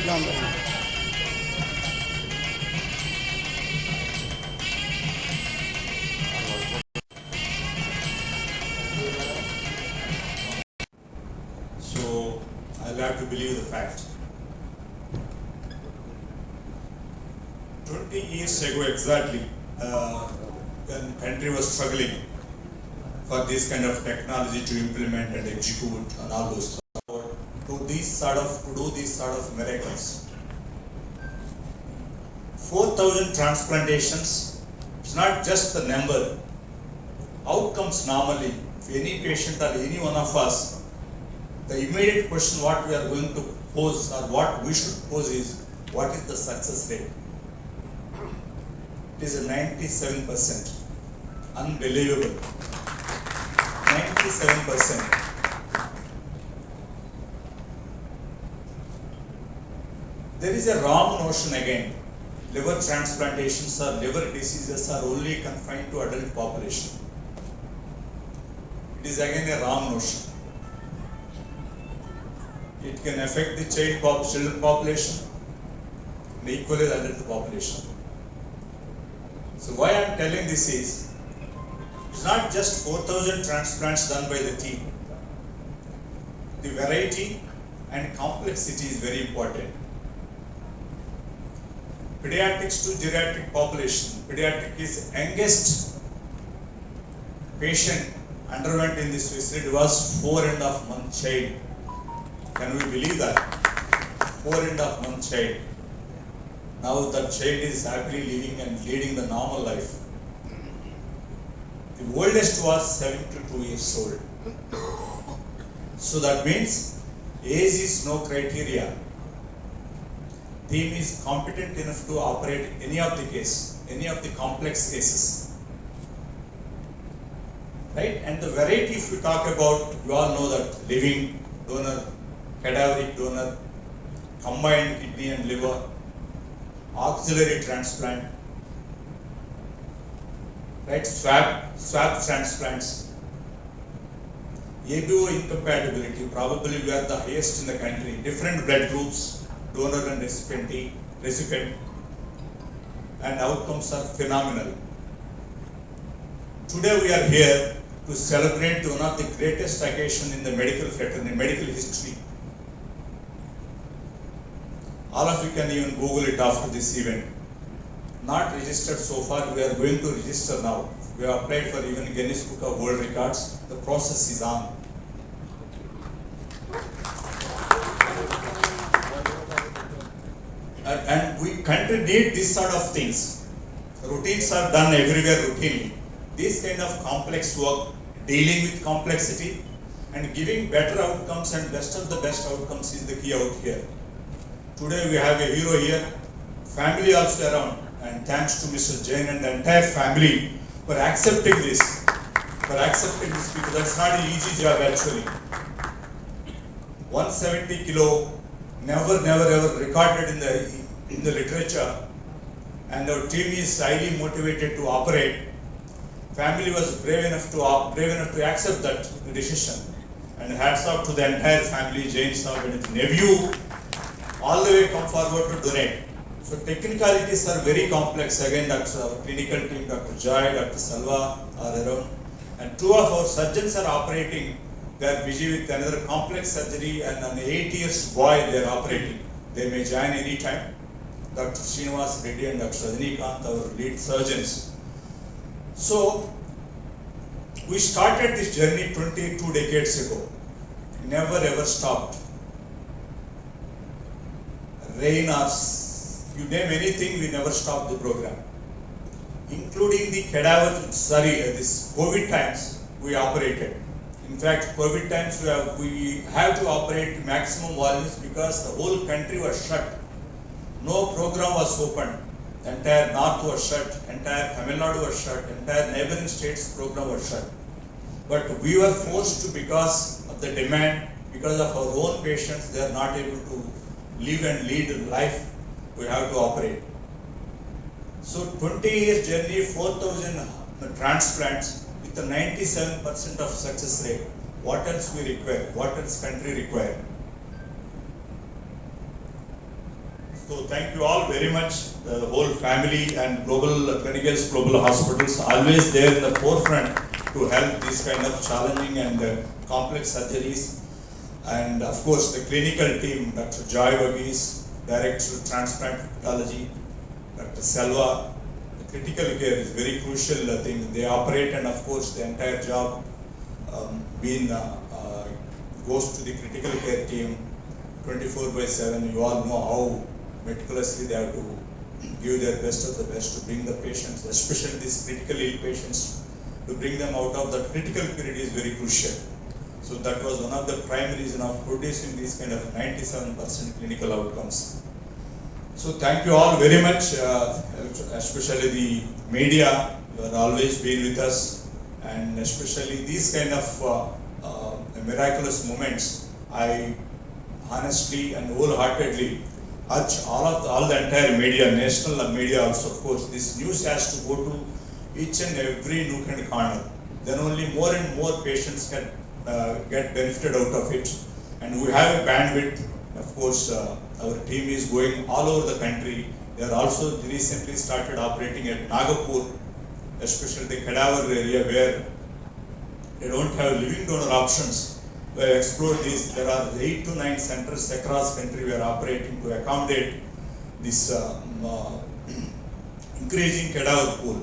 So I'll have to believe the fact. 20 years ago exactly, when country was struggling for this kind of technology to implement and execute and all those stuff, to do these sort of miracles. 4,000 transplantations, it's not just the number. Outcomes normally, if any patient or any one of us, the immediate question what we are going to pose or what we should pose is, what is the success rate? It is a 97%. Unbelievable. 97%. There is a wrong notion again. Liver transplantations or liver diseases are only confined to adult population. It is again a wrong notion. It can affect the children population and equally the adult population. So why I am telling this is, it's not just 4,000 transplants done by the team. The variety and complexity is very important. Pediatrics to geriatric population. Pediatric is youngest patient underwent in this facility was 4.5 month child. Can we believe that? 4.5 month child. Now that child is happily living and leading the normal life. The oldest was 72 years old. So that means age is no criteria. Team is competent enough to operate any of the case, any of the complex cases. Right? And the variety, if we talk about, you all know that living donor, cadaveric donor, combined kidney and liver, auxiliary transplant, right? Swab transplants, ABO incompatibility, probably we are the highest in the country. Different blood groups, donor and recipient, and outcomes are phenomenal. Today we are here to celebrate one of the greatest occasions in the medical fraternity, medical history. All of you can even Google it after this event. Not registered so far, we are going to register now. We have applied for even Guinness Book of World Records. The process is on. And we country need this sort of things. Routines are done everywhere routinely. This kind of complex work, dealing with complexity and giving better outcomes and best of the best outcomes is the key out here. Today we have a hero here, family also around, and thanks to Mr. Jain and the entire family for accepting this. Because that's not an easy job actually. 170 kilo, never ever recorded in the literature, and our team is highly motivated to operate. Family was brave enough to accept that decision, and hats off to the entire family, Jain sir and his nephew, all the way come forward to donate. So technicalities are very complex. Again, our clinical team, Dr. Joy, Dr. Selva are around, and two of our surgeons are operating. They are busy with another complex surgery, and an 8 years boy they are operating. They may join any time. Dr. Srinivas Reddy and Dr. Rajnikant, our lead surgeons. So we started this journey 22 decades ago. Never ever stopped. Rain or you name anything, we never stopped the program. Including the this COVID times, we operated. In fact, COVID times we have to operate maximum volumes because the whole country was shut. No program was open. Entire North was shut, entire Tamil Nadu was shut, entire neighboring states program was shut. But we were forced to, because of the demand, because of our own patients, they are not able to live and lead life, we have to operate. So 20 years journey, 4,000 transplants with a 97% of success rate. What else we require? What else country require? So thank you all very much, the whole family and global clinicals, global hospitals, always there in the forefront to help these kind of challenging and complex surgeries. And of course, the clinical team, Dr. Joy Verghese, Director of Transplant Hepatology, Dr. Selva. The critical care is very crucial thing. They operate, and of course, the entire job goes to the critical care team 24/7. You all know how meticulously they have to give their best of the best to bring the patients, especially these critically ill patients, to bring them out of the critical period is very crucial. So that was one of the prime reason of producing these kind of 97% clinical outcomes. So thank you all very much, especially the media. You have always been with us, and especially these kind of miraculous moments. I honestly and wholeheartedly urge all the entire media, national media also, of course, this news has to go to each and every nook and corner. Then only more and more patients can get benefited out of it. And we have a bandwidth. Of course, our team is going all over the country. They are also recently started operating at Nagapur, especially the cadaver area where they don't have living donor options. We have explored this. There are 8 to 9 centers across country we are operating to accommodate this increasing cadaver pool.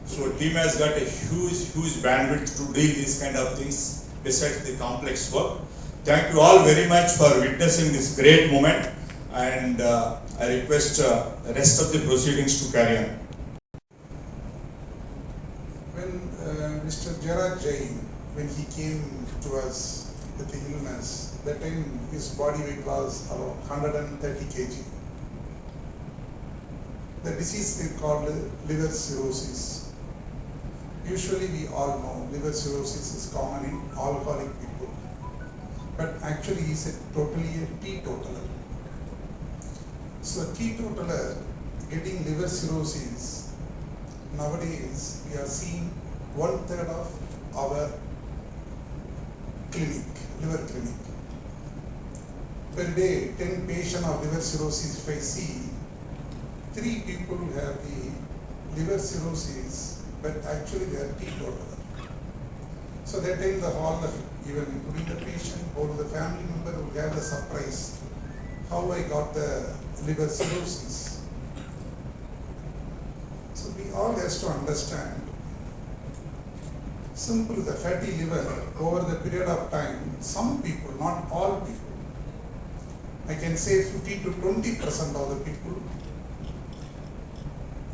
So team has got a huge bandwidth to deal these kind of things besides the complex work. Thank you all very much for witnessing this great moment, and I request the rest of the proceedings to carry on. When Mr. Gerard Jain, when he came to us with the illness, that time his body weight was around 130 kg. The disease is called liver cirrhosis. Usually we all know liver cirrhosis is common in alcoholic people, but actually he is totally a teetotaler. So teetotaler getting liver cirrhosis, nowadays we are seeing 1/3 of our clinic, liver clinic. Per day, 10 patients of liver cirrhosis, if I see, 3 people have the liver cirrhosis, but actually they are teetotaler. So that time even including the patient or the family member will have the surprise, how I got the liver cirrhosis. So we all has to understand, simple, the fatty liver over the period of time, some people, not all people, I can say 50 to 20% of the people,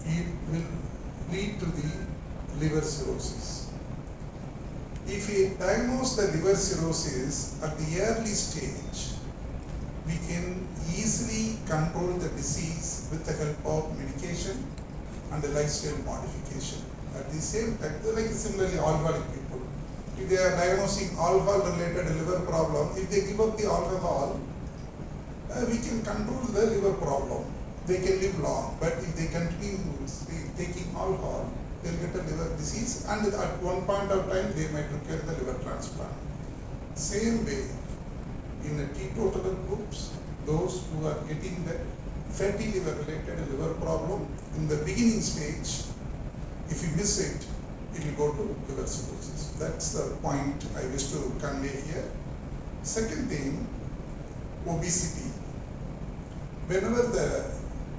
it will lead to the liver cirrhosis. If we diagnose the liver cirrhosis at the early stage, we can easily control the disease with the help of medication and the lifestyle modification. At the same time, like similarly alcoholic people, if they are diagnosing alcohol-related liver problem, if they give up the alcohol, we can control the liver problem. They can live long, but if they continue taking alcohol, they will get a liver disease, and at one point of time, they might require the liver transplant. Same way, in the teetotaler groups, those who are getting the fatty liver-related liver problem, in the beginning stage, if you miss it, it will go to liver cirrhosis. That's the point I wish to convey here. Second thing, obesity. Whenever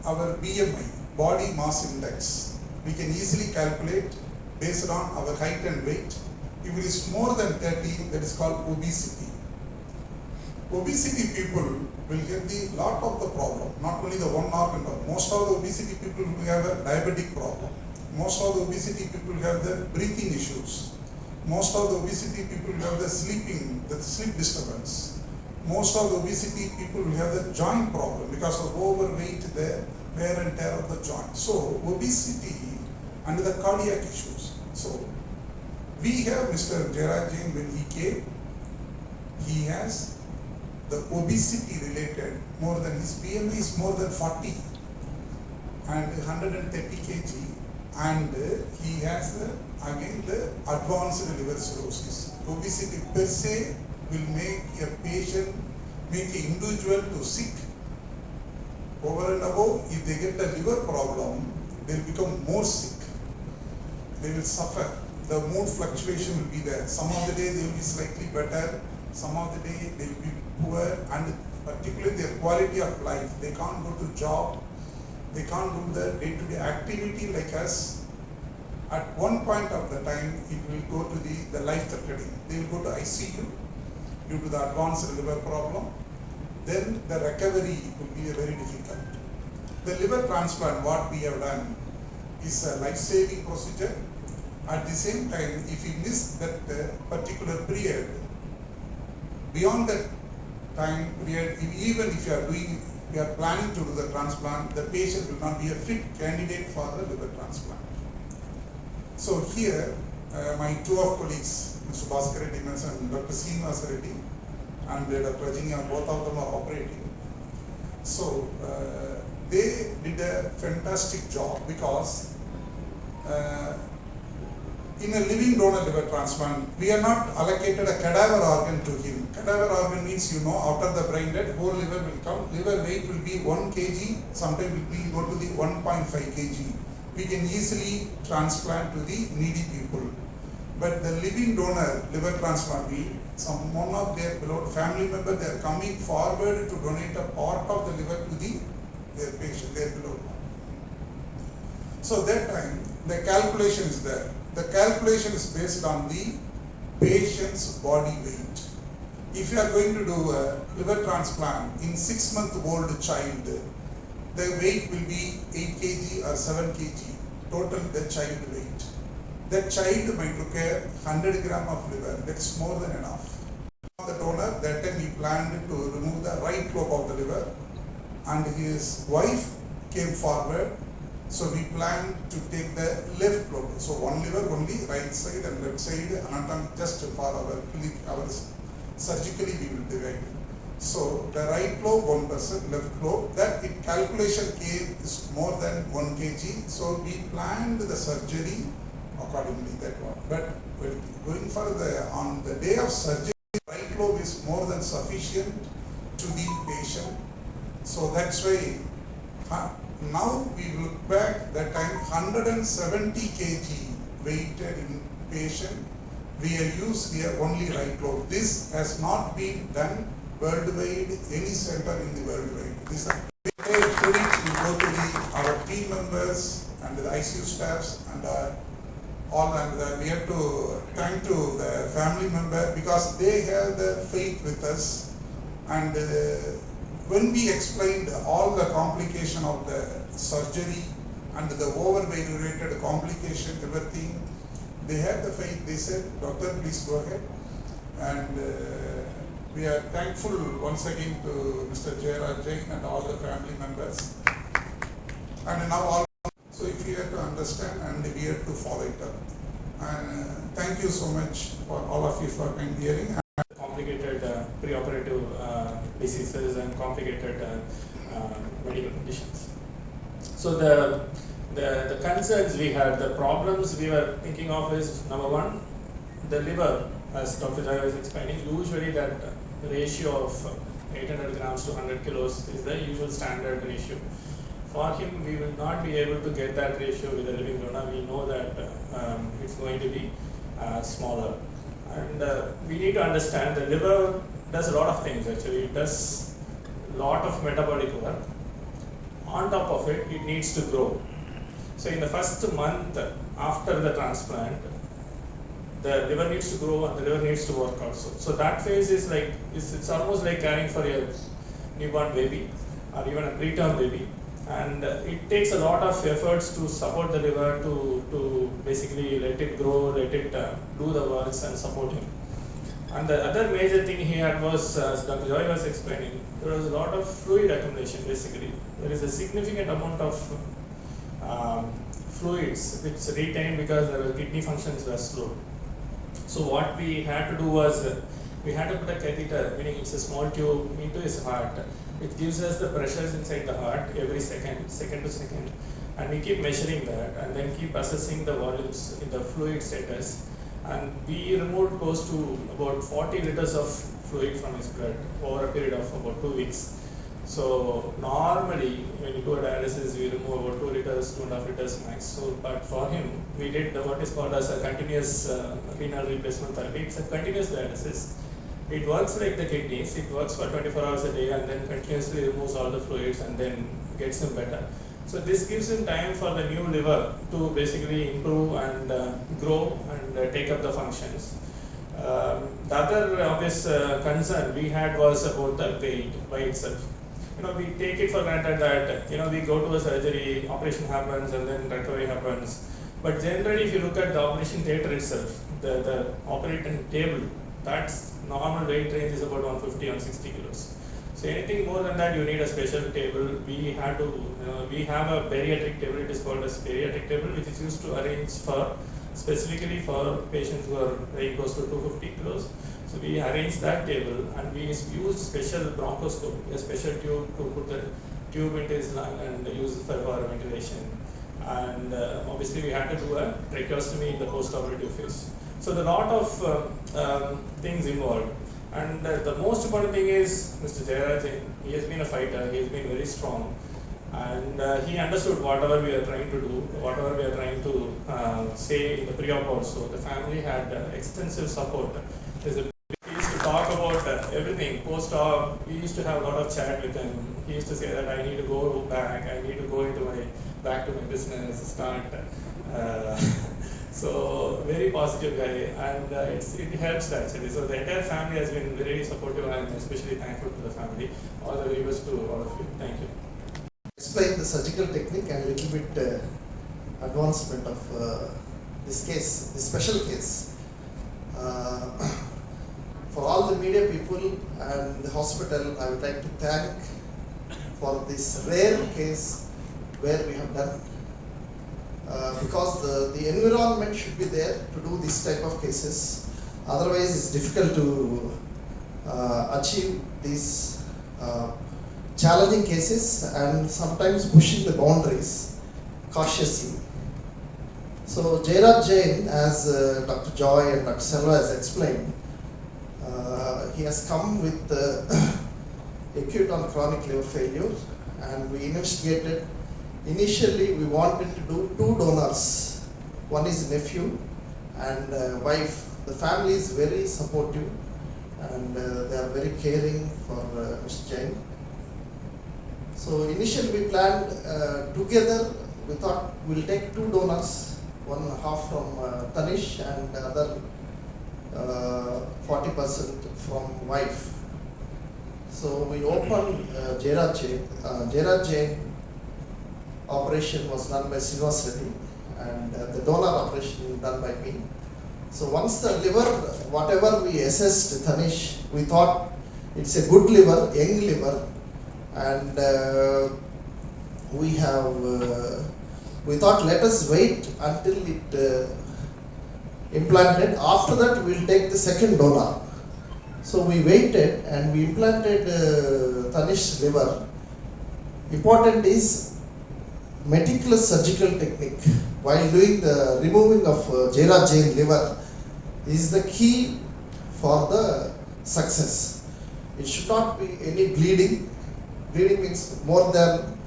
our BMI, body mass index, we can easily calculate based on our height and weight. If it is more than 30, that is called obesity. Obesity people will get the lot of the problem, not only the one organ, but most of the obesity people will have a diabetic problem. Most of the obesity people have the breathing issues. Most of the obesity people have the sleep disturbance. Most of the obesity people will have the joint problem because of overweight, the wear and tear of the joint. So obesity and the cardiac issues. So we have Mr. Gerard Jain, when he came, he has the obesity related, more than his BMI is more than 40 and 130 kg, and he has again the advanced liver cirrhosis. Obesity per se will make a patient, make an individual to sick Over and above, if they get a liver problem, they'll become more sick. They will suffer. The mood fluctuation will be there. Some of the day they will be slightly better, some of the day they will be poor, and particularly their quality of life. They can't go to job, they can't do the day-to-day activity like us. At one point of the time, it will go to the life-threatening. They will go to ICU due to the advanced liver problem. Then the recovery will be very difficult. The liver transplant, what we have done, is a life-saving procedure. At the same time, if you miss that particular period, beyond that time period, even if you are planning to do the transplant, the patient will not be a fit candidate for the liver transplant. So here, my two of colleagues, Mr. Bhaskar Reddy and Dr. Srinivas Reddy, and Dr. Ajanya, both of them are operating. So they did a fantastic job because in a living donor liver transplant, we are not allocated a cadaver organ to him. Cadaver organ means, after the brain death, whole liver will come. Liver weight will be 1 kg, sometimes will be go to the 1.5 kg. We can easily transplant to the needy people. But the living donor liver transplant, one of their beloved family member, they are coming forward to donate a part of the liver to their patient, their beloved one. So that time, the calculation is there. The calculation is based on the patient's body weight. If you are going to do a liver transplant in 6-month-old child, the weight will be 8 kg or 7 kg, total the child weight. That child might require 100 gram of liver, that's more than enough. The donor, that time he planned to remove the right lobe of the liver, and his wife came forward. So we planned to take the left lobe. So one liver only, right side and left side, anatomy just for our surgically we will divide. So the right lobe 1%, left lobe, that calculation came is more than 1 kg. So we planned the surgery accordingly, that one. But going further, on the day of surgery, right lobe is more than sufficient to the patient. So that's why now we look back, that time 170 kg weighted in patient, we have used here only right lobe. This has not been done worldwide, any center in the worldwide. This credit will go to our team members and the ICU staffs and we have to thank to the family member because they have the faith with us. And when we explained all the complication of the surgery and the overweight related complication, everything, they had the faith. They said, "Doctor, please go ahead." And we are thankful once again to Mr. Jairaj Jain and all the family members. And now all, so if you have to understand and we have to follow it up. And thank you so much for all of you for hearing. Complicated preoperative diseases and complicated medical conditions. So the concerns we had, the problems we were thinking of is, number one, the liver, as Dr. Jai was explaining, usually that ratio of 800 grams to 100 kilos is the usual standard ratio. For him, we will not be able to get that ratio with a living donor. We know that it's going to be smaller. And we need to understand the liver does a lot of things actually. It does a lot of metabolic work. On top of it, it needs to grow. So in the first month after the transplant, the liver needs to grow and the liver needs to work also. So that phase is like, it's almost like caring for a newborn baby or even a preterm baby. And it takes a lot of efforts to support the liver, to basically let it grow, let it do the works and support him. And the other major thing he had was, as Dr. Joy was explaining, there was a lot of fluid accumulation basically. There is a significant amount of fluids which retained because the kidney functions were slow. So what we had to do was, we had to put a catheter, meaning it's a small tube into his heart. It gives us the pressures inside the heart every second to second, and we keep measuring that and then keep assessing the volumes in the fluid status. And we removed close to about 40 liters of fluid from his blood over a period of about 2 weeks. So normally when you do a dialysis, we remove about 2 liters, 2.5 liters max. So, but for him, we did what is called as a continuous renal replacement therapy. It's a continuous dialysis. It works like the kidneys. It works for 24 hours a day and then continuously removes all the fluids and then gets him better. So this gives him time for the new liver to basically improve and grow and take up the functions. The other obvious concern we had was about the weight by itself. We take it for granted that we go to a surgery, operation happens, and then recovery happens. But generally, if you look at the operation theatre itself, the operating table, that's normal weight range is about 150 or 60 kilos. So anything more than that, you need a special table. We have a bariatric table. It is called a bariatric table, which is used to arrange specifically for patients who are weighing close to 250 kilos. So we arranged that table and we used special bronchoscope, a special tube to put the tube into his lung and use it for ventilation. And obviously we had to do a tracheostomy in the post-operative phase. So there are a lot of things involved. And the most important thing is Mr. Jayaraj, he has been a fighter, he has been very strong. And he understood whatever we are trying to do, whatever we are trying to say in the pre-op also. The family had extensive support. We used to talk about everything. Post-op, we used to have a lot of chat with him. He used to say that I need to go back, I need to go back to my business, start. So very positive guy, and it helps actually. So the entire family has been very supportive, and I'm especially thankful to the family. All the very best to all of you. Thank you. Explain the surgical technique and a little bit advancement of this case, this special case. For all the media people and the hospital, I would like to thank for this rare case where we have done. Because the environment should be there to do this type of cases. Otherwise, it's difficult to achieve these challenging cases and sometimes pushing the boundaries cautiously. So Jayaraj Jain, as Dr. Joy and Dr. Selva has explained, he has come with acute and chronic liver failure, and we investigated. Initially, we wanted to do 2 donors. One is nephew and wife. The family is very supportive and they are very caring for Mr. Jain. So initially we planned together, we thought we'll take 2 donors, one half from Tanish and the other 40% from wife. So we opened Jayaraj Jain. Jayaraj Jain operation was done by Srinivas Reddy and the donor operation done by me. So once the liver, whatever we assessed Tanish, we thought it's a good liver, young liver, and we thought let us wait until it implanted. After that we'll take the second donor. So we waited and we implanted Tanish's liver. Important is meticulous surgical technique while doing the removing of Jayaraj Jain liver is the key for the success. It should not be any bleeding. Bleeding means more than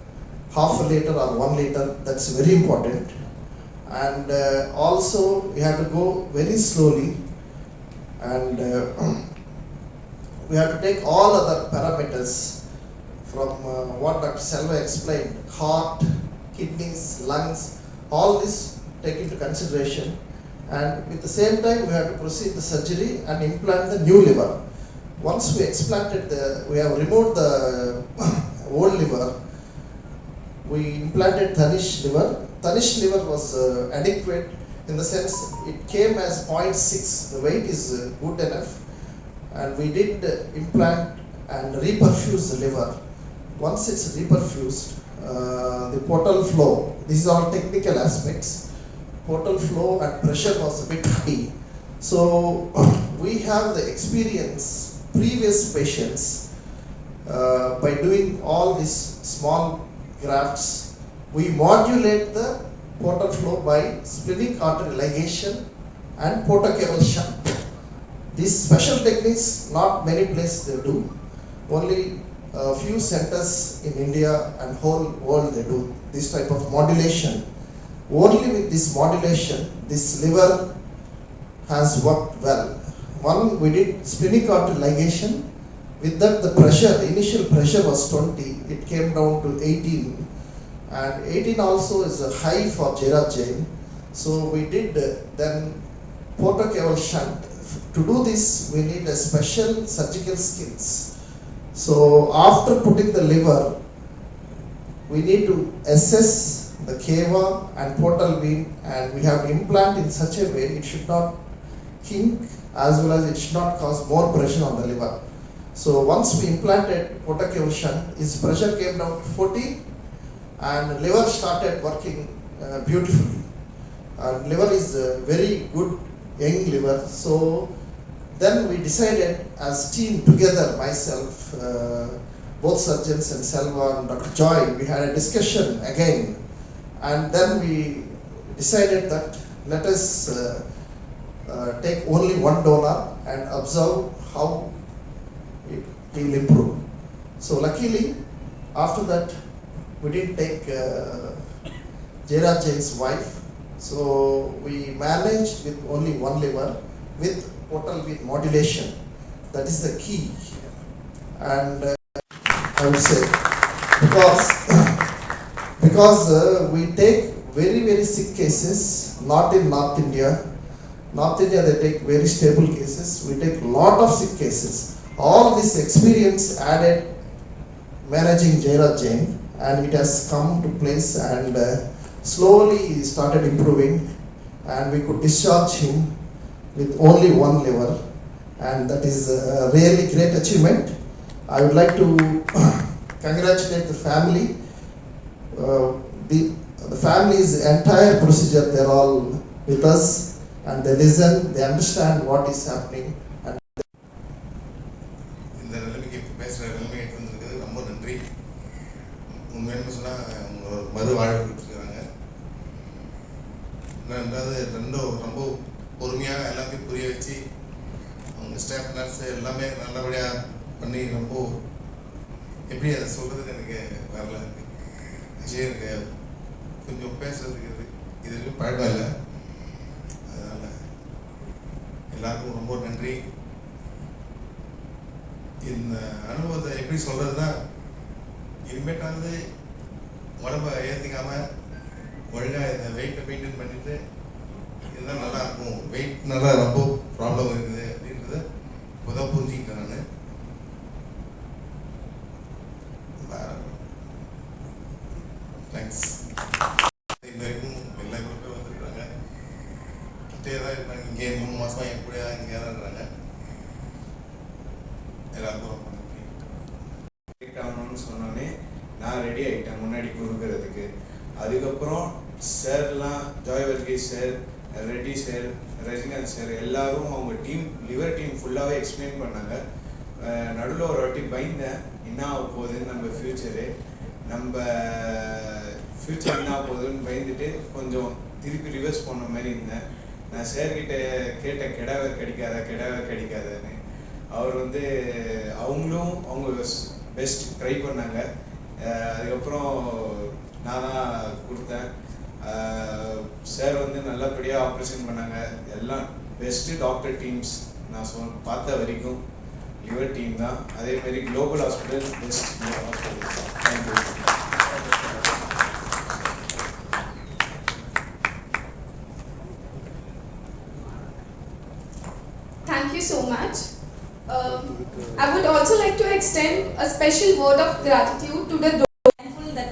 half a liter or 1 liter. That's very important. And also we have to go very slowly, and we have to take all other parameters from what Dr. Selva explained: heart, kidneys, lungs, all this take into consideration, and at the same time we have to proceed the surgery and implant the new liver. Once we we have removed the old liver, we implanted Tanish liver. Tanish liver was adequate in the sense it came as 0.6, the weight is good enough, and we did implant and reperfuse the liver. Once it's reperfused, the portal flow, these are all technical aspects. Portal flow and pressure was a bit high. So we have the experience, previous patients, by doing all these small grafts, we modulate the portal flow by splenic artery ligation and portocable shunt. These special techniques, not many places they do. Only a few centers in India and whole world they do this type of modulation. Only with this modulation, this liver has worked well. One, we did splenic artery ligation. With that, the pressure, initial pressure was 20. It came down to 18. And 18 also is a high for Jairaj Jain. So we did then portocaval shunt. To do this, we need a special surgical skills. So after putting the liver, we need to assess the cava and portal vein, and we have to implant in such a way it should not kink as well as it should not cause more pressure on the liver. So once we implanted portocaval shunt, his pressure came down to 40 and liver started working beautifully. Liver is a very good young liver. So then we decided as team together, myself, both surgeons and Selva and Dr. Joy, we had a discussion again, and then we decided that let us take only one donor and observe how it will improve. So luckily, after that, we didn't take Jairaj Jain's wife. So we managed with only one liver with portal vein modulation. That is the key. And I would say, because we take very, very sick cases, not in North India. North India, they take very stable cases. We take a lot of sick cases. All this experience added managing Jairaj Jain, and it has come to place, and slowly he started improving, and we could discharge him with only one liver, and that is a really great achievement. I would like to congratulate the family. The family's entire procedure, they're all with us, and they listen, they understand what is happening. இந்த நிலைமைக்கு பேசுகிற நிலைமை எடுத்துருக்கிறது ரொம்ப நன்றி. உண்மைன்னு சொன்னால் அவங்க மறு வாழ்வு கொடுத்துருக்காங்க. ரெண்டாவது ரொம்ப பொறுமையாக எல்லாத்தையும் புரிய வச்சு அவங்க ஸ்டாஃப் நர்ஸு எல்லாமே நல்லபடியாக பண்ணி ரொம்ப எப்படி அதை சொல்கிறதுக்கு எனக்கு வரல. ஆக்சுவலி எனக்கு கொஞ்சம் பேசுறதுக்கு இது பழக்கம் இல்லை. அதனால் எல்லாருக்கும் ரொம்ப நன்றி. இந்த அனுபவத்தை எப்படி சொல்கிறதுனா, இனிமேட்டாவது உடம்பை ஏற்றிக்காமல் ஒழுங்காக இந்த வெயிட்டை மெயின்டைன் பண்ணிட்டு இருந்தால் நல்லாயிருக்கும். வெயிட் நல்லா ரொம்ப ப்ராப்ளம் இருக்குது அப்படின்றத இப்போதான் புரிஞ்சுக்கிட்டேன் நான். தேங்க்ஸ். இந்த வரைக்கும் எல்லா குரூப்பே வந்துருக்குறாங்க. கிட்டே தான் இருக்காங்க. இங்கே 3 மாதம் என் கூட இங்கே தான் இருக்கிறாங்க. எல்லாருக்கும் ரொம்ப நன்றி. ஆகணும்னு சொன்னோன்னே நான் ரெடி ஆகிட்டேன் முன்னாடி கொடுக்கறதுக்கு. அதுக்கப்புறம் சார்லாம் Joy Varghese sir, Reddy sir, Rajinikanth sir எல்லாரும் அவங்க டீம் லிவர் டீம் ஃபுல்லாகவே எக்ஸ்பிளைன் பண்ணாங்க. நடுவில் ஒரு வாட்டி பயந்தேன், என்ன ஆக போகுதுன்னு நம்ம ஃப்யூச்சர் என்ன ஆக போகுதுன்னு பயந்துட்டு கொஞ்சம் திருப்பி ரிவர்ஸ் பண்ண மாதிரி இருந்தேன். நான் சார்கிட்ட கேட்டேன், கெடாவே கிடைக்காதுன்னு. அவர் அவங்களும் அவங்க பெஸ்ட் ட்ரை பண்ணாங்க. அதுக்கப்புறம் நான் தான் கொடுத்தேன். சார் நல்லபடியாக ஆப்ரேஷன் பண்ணாங்க. எல்லாம் பெஸ்ட்டு டாக்டர் டீம்ஸ் நான் பார்த்த வரைக்கும் லிவர் டீம் தான். அதேமாரி global hospital best hospital. Thank you. Thank you so much. I would also like to extend a special word of gratitude to the thankful that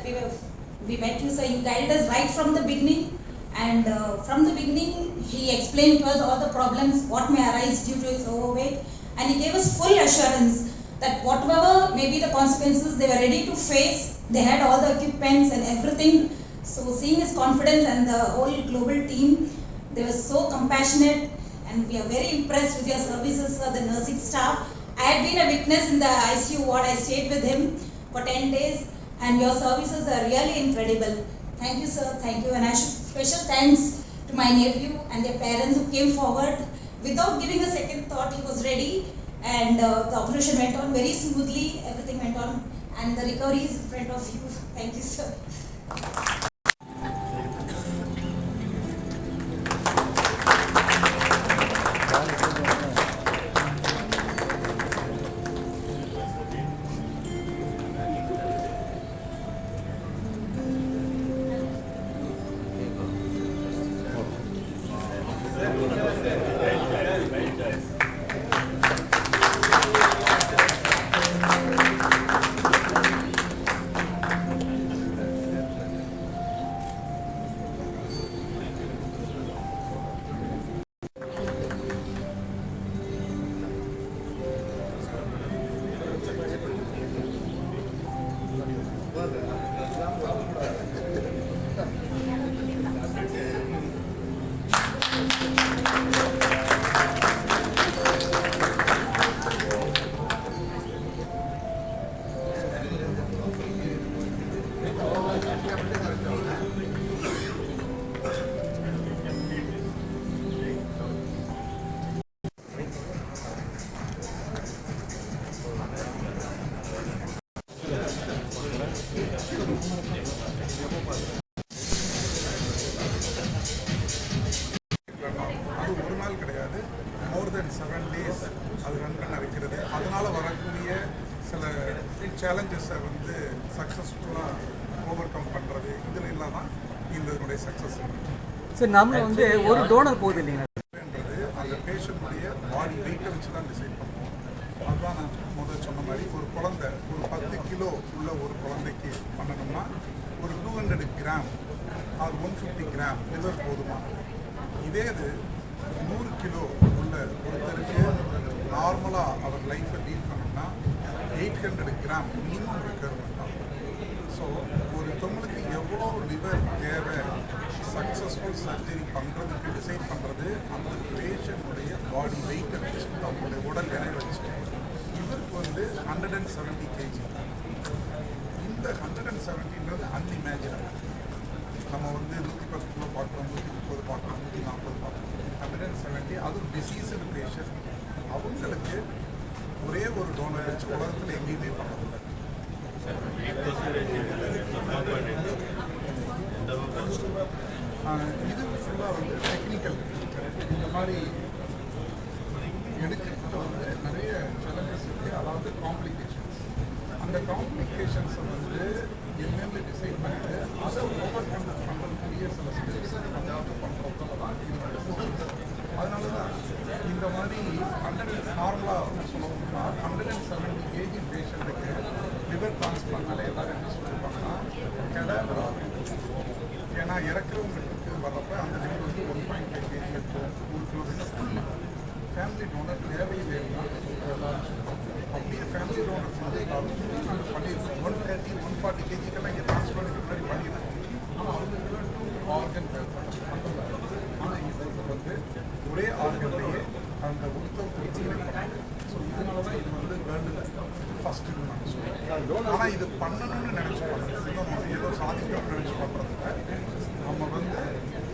we met you, sir. You guided us right from the beginning, and from the beginning he explained to us all the problems what may arise due to his overweight, and he gave us full assurance that whatever may be the consequences, they were ready to face. They had all the equipments and everything. So seeing his confidence and the whole global team, they were so compassionate, and we are very impressed with your services, sir, the nursing staff. I had been a witness in the ICU ward. I stayed with him for 10 days, and your services are really incredible. Thank you, sir. Thank you. And I should special thanks to my nephew and their parents who came forward without giving a second thought. He was ready and the operation went on very smoothly, everything went on, and the recovery is in front of you. Thank you, sir. அது ஒரு நாள் கிடையாது, மோர் தென் 7 days அது run பண்ண வைக்கிறது. அதனால் வரக்கூடிய சில சேலஞ்சஸை வந்து சக்ஸஸ்ஃபுல்லாக ஓவர் கம் பண்ணுறது, இதில் எல்லாம் தான் இதனுடைய சக்ஸஸ். சார் நம்ம வந்து ஒரு டோனர் போகுது இல்லைங்கன்றது அந்த பேஷண்ட்டுடைய பாடி வெயிட்டை வச்சு தான் டிசைட் பண்ணுவோம். அதுதான் நான் முதல் சொன்ன மாதிரி ஒரு குழந்தை ஒரு 10 கிலோ உள்ள ஒரு குழந்தைக்கு பண்ணணும்னா ஒரு 200 கிராம் அது 150 கிராம் லிவர் போதுமானது. இதே இது 100 கிலோ உள்ள ஒருத்தருக்கு நார்மலாக அவர் லைஃப்பை லீட் பண்ணணும்னா 800 கிராம் மினிமம் ரெக்யர்மெண்ட் ஆகும். ஸோ ஒருத்தவங்களுக்கு எவ்வளோ லிவர் தேவை சக்ஸஸ்ஃபுல் சர்ஜரி பண்ணுறதுக்கு டிசைட் பண்ணுறது அந்த பேஷண்ட்டுடைய பாடி வெயிட்டை வச்சு, அவங்களுடைய உடல் எடை வச்சு. இவருக்கு வந்து 170 kg. இந்த 170ன்றது அன்இமேஜினபிள். நம்ம வந்து 110 கிலோ பார்க்குறோம், 130 பார்க்குறோம், 140 பார்க்குறோம். 170 அதுவும் டிசீஸ்டு பேஷண்ட். அவங்களுக்கு ஒரே ஒரு டோனர் வச்சு உலகத்தில் எங்கேயுமே பண்ணக்கூடாது. இது ஃபுல்லாக வந்து டெக்னிக்கல். இந்த மாதிரி எடுக்கிறதுல வந்து நிறைய சேலஞ்சஸ் இருக்குது, அதாவது காம்ப்ளிகேஷன்ஸ். அந்த காம்ப்ளிகேஷன்ஸை வந்து என்னென்னு டிசைட் பண்ணிட்டு அதை ஓவர் கம் பண்ணுறதுக்குரிய சில ஸ்டெப்ஸ் பண்ணுறதுல தான் இது. அதனால தான் இந்த மாதிரி நார்மலாக சொல்லணும்னா 170 kg பேஷண்ட்டுக்கு லிவர் டிரான்ஸ்பிளான்ட்னால எல்லாரும் என்ன சொல்லியிருப்பாங்கன்னா கெடாமல். ஏன்னா இறக்குறவங்களுக்கு வர்றப்ப அந்த லிவர் வந்து 1.5 kg இருக்கும், 1 கிலோ. ஃபேமிலி டோனர் தேவையில்லைன்னா அப்படியே ஃபேமிலி டோனர் செஞ்சாலும் நாங்கள் பண்ணியிருக்கோம். 130, 140 kgக்கெல்லாம் இங்கே டிரான்ஸ்பிளான்ட் முன்னாடி பண்ணியிருக்கோம். ஆனால் அவங்களுக்கு 2 ஆர்கன் தேவைப்படுது. ஆனால் இவருக்கு வந்து ஒரே ஆர்கன்லேயே அந்த கொடுத்தவங்க பண்ணாங்க. ஸோ இதனால தான் இது வந்து வேர்ல்டில் ஃபஸ்ட்டுன்னு நாங்கள் சொல்லுவோம். ஆனால் இது பண்ணணும்னு நினச்சி பண்ணுறது, ஏதோ சாதிக்கணும்னு நினச்சி பண்ணுறதுல நம்ம வந்து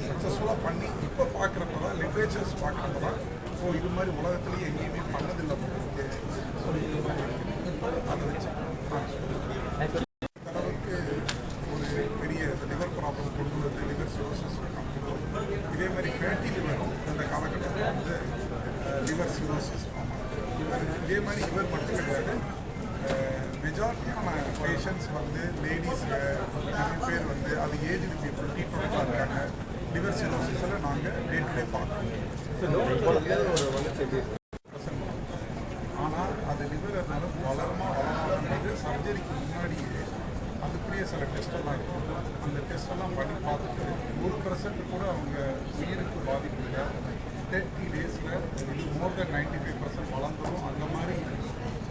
சக்ஸஸ்ஃபுல்லாக பண்ணி இப்போ பார்க்குறப்ப தான் லிட்ரேச்சர்ஸ் பார்க்குறப்ப தான் ஸோ இது மாதிரி உலகத்துலேயே எங்கேயுமே பண்ணதில்லை போகிறது. ஸோ இது மாதிரி அதை வச்சு அளவுக்கு ஒரு பெரிய லிவர் ப்ராப்ளம் கொண்டு வந்து லிவர் சிரோசிஸ் இதே மாதிரி ஃபேட்டி லிவரும் இந்த காலகட்டத்தில் வந்து லிவர் சிரோசிஸ் இதே மாதிரி இவர் மட்டும் கிடையாது. மெஜாரிட்டியான பேஷண்ட்ஸ் வந்து லேடிஸ் நிறைய பேர் வந்து அது ஏஜ் பீப்புள் ட்ரீட்மெண்ட்டாக இருக்காங்க. லிவர் சிரோசிஸில் நாங்கள் டே டு டே பார்க்குறோம். ஆனால் அது லிவர் இருந்தாலும் வளருது. சர்ஜரிக்கு முன்னாடியே அதுக்குரிய சில டெஸ்டெல்லாம் இருக்கும். அந்த டெஸ்டெல்லாம் பண்ணி பார்த்துட்டு 1% கூட அவங்க உயிருக்கு பாதிப்பு இல்லை. 30 daysல இது மோர் தென் 95% வளர்ந்துடும். அந்த மாதிரி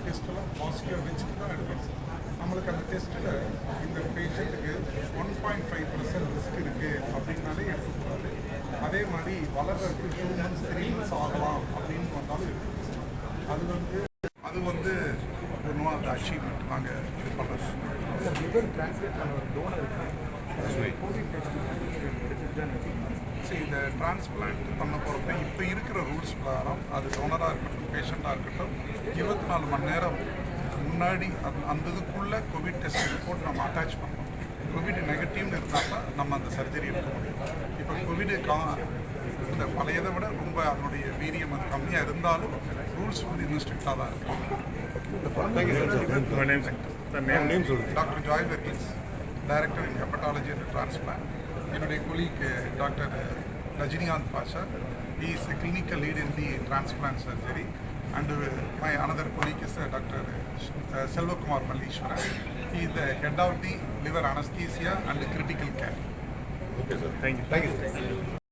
டெஸ்ட்டெல்லாம் பாசிட்டிவாக வச்சுட்டு தான் எடுக்கணும். நம்மளுக்கு அந்த டெஸ்ட்டில் இந்த பேஷண்ட்டுக்கு 1.5% ரிஸ்க் இருக்குது அப்படின்னாலே எடுக்கக்கூடாது. அதே மாதிரி வளர்றதுக்கு 2 months 3 months ஆகலாம் அப்படின்னு வந்தாலும் இருக்குது. அது வந்து ஒன் ஆஃப் த அச்சீவ்மெண்ட் நாங்கள் இது பண்ணுறது. லிவர் டிரான்ஸ்லேட் பண்ண ஒரு டோனர் இருக்குது. கோவிட் பேஷண்ட் எடுத்துட்டு தான் சரி இந்த டிரான்ஸ்பிளான்ட் பண்ண போகிறப்ப இப்போ இருக்கிற ரூல்ஸ் பிரகாரம் அது டோனராக இருக்கட்டும் பேஷண்ட்டாக இருக்கட்டும் 24 மணி நேரம் முன்னாடி அந்த இதுக்குள்ளே கோவிட் டெஸ்ட் ரிப்போர்ட் நம்ம அட்டாச் பண்ணணும். கோவிட் நெகட்டிவ்னு இருந்தால் தான் நம்ம அந்த சர்ஜரி எடுக்க முடியும். இப்போ கோவிடு இந்த பழையதை விட ரொம்ப அதனுடைய வீரியம் அது கம்மியாக இருந்தாலும் ரூல்ஸ் வந்து இன்னும் ஸ்ட்ரிக்டாக தான் இருக்கும். Doctor Joy Varghese, director in hepatology and transplant. என்னுடைய colleague doctor Rajinikanth Basha, he is a clinical lead in the transplant surgery, and my another colleague is Dr Selvakumar Malleeswaran. He is the head of the Liver Anesthesia and Critical Care. Okay, sir. Thank you.